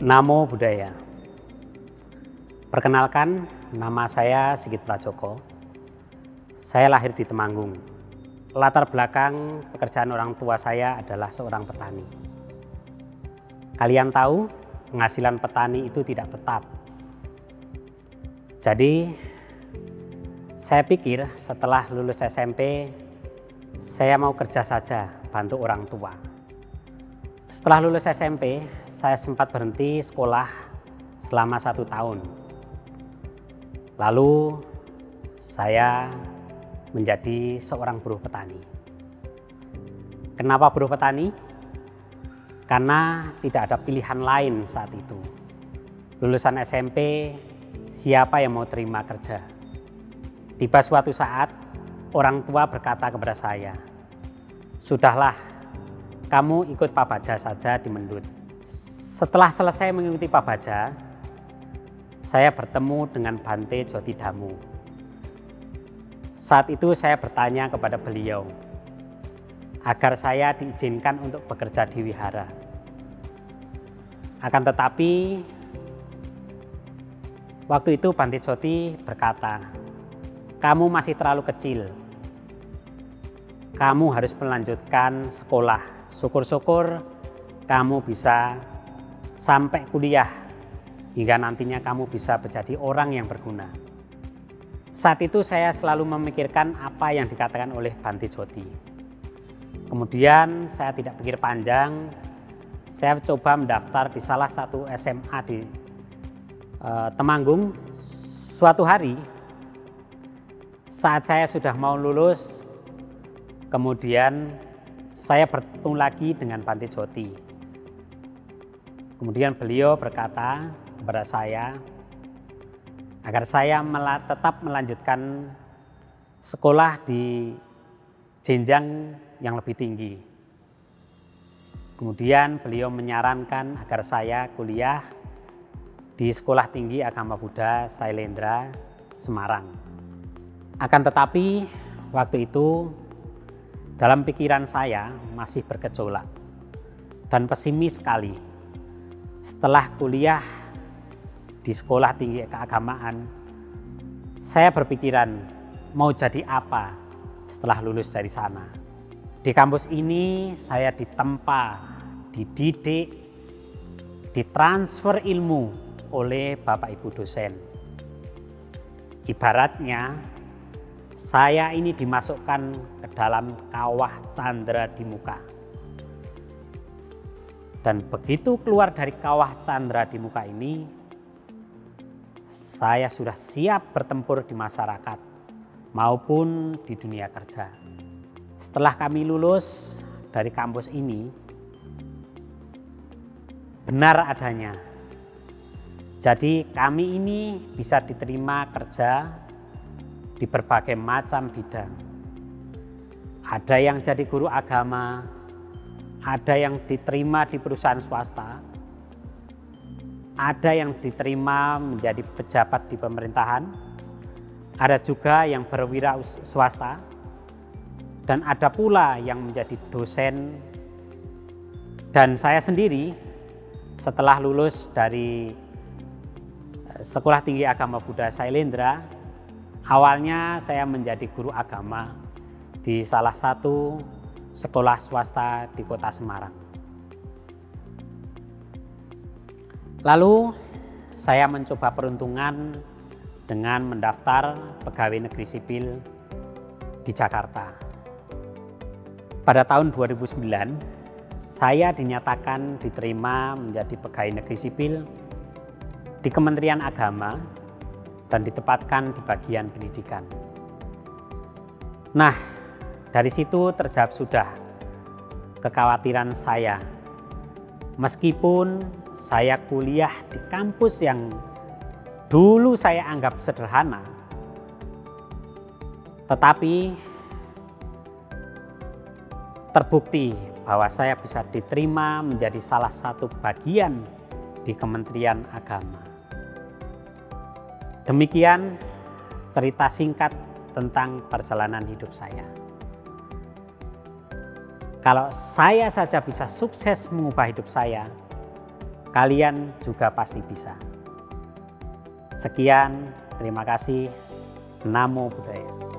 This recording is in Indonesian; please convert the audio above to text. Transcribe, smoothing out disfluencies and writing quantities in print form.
Namo Buddhaya. Perkenalkan, nama saya Sigit Prajoko. Saya lahir di Temanggung. Latar belakang pekerjaan orang tua saya adalah seorang petani. Kalian tahu, penghasilan petani itu tidak tetap. Jadi, saya pikir setelah lulus SMP, saya mau kerja saja, bantu orang tua. Setelah lulus SMP, saya sempat berhenti sekolah selama 1 tahun. Lalu, saya menjadi seorang buruh petani. Kenapa buruh petani? Karena tidak ada pilihan lain saat itu. Lulusan SMP, siapa yang mau terima kerja? Tiba suatu saat, orang tua berkata kepada saya, "Sudahlah, kamu ikut Pak Baja saja di Mendut." Setelah selesai mengikuti Pak Baja, saya bertemu dengan Bante Jyotidamu. Saat itu saya bertanya kepada beliau agar saya diizinkan untuk bekerja di wihara. Akan tetapi, waktu itu Bante Jyoti berkata, "Kamu masih terlalu kecil. Kamu harus melanjutkan sekolah. Syukur-syukur kamu bisa sampai kuliah hingga nantinya kamu bisa menjadi orang yang berguna." Saat itu saya selalu memikirkan apa yang dikatakan oleh Bante Jyoti. Kemudian saya tidak pikir panjang, saya coba mendaftar di salah satu SMA di Temanggung. Suatu hari saat saya sudah mau lulus, kemudian saya bertemu lagi dengan Bante Jyoti. Kemudian beliau berkata kepada saya agar saya tetap melanjutkan sekolah di jenjang yang lebih tinggi. Kemudian beliau menyarankan agar saya kuliah di Sekolah Tinggi Agama Buddha Sailendra, Semarang. Akan tetapi waktu itu dalam pikiran saya masih bergejolak dan pesimis sekali. Setelah kuliah di Sekolah Tinggi Keagamaan, saya berpikiran mau jadi apa setelah lulus dari sana. Di kampus ini saya ditempa, dididik, ditransfer ilmu oleh Bapak Ibu dosen. Ibaratnya saya ini dimasukkan ke dalam kawah candra di muka. Dan begitu keluar dari kawah candra di muka ini, saya sudah siap bertempur di masyarakat maupun di dunia kerja. Setelah kami lulus dari kampus ini, benar adanya. Jadi kami ini bisa diterima kerja di berbagai macam bidang. Ada yang jadi guru agama, ada yang diterima di perusahaan swasta, ada yang diterima menjadi pejabat di pemerintahan, ada juga yang berwira swasta, dan ada pula yang menjadi dosen. Dan saya sendiri setelah lulus dari Sekolah Tinggi Agama Buddha Sailendra, awalnya saya menjadi guru agama di salah satu sekolah swasta di kota Semarang. Lalu saya mencoba peruntungan dengan mendaftar pegawai negeri sipil di Jakarta. Pada tahun 2009, saya dinyatakan diterima menjadi pegawai negeri sipil di Kementerian Agama dan ditempatkan di bagian pendidikan. Nah, dari situ terjawab sudah kekhawatiran saya. Meskipun saya kuliah di kampus yang dulu saya anggap sederhana, tetapi terbukti bahwa saya bisa diterima menjadi salah satu bagian di Kementerian Agama. Demikian cerita singkat tentang perjalanan hidup saya. Kalau saya saja bisa sukses mengubah hidup saya, kalian juga pasti bisa. Sekian, terima kasih. Namo Buddhaya.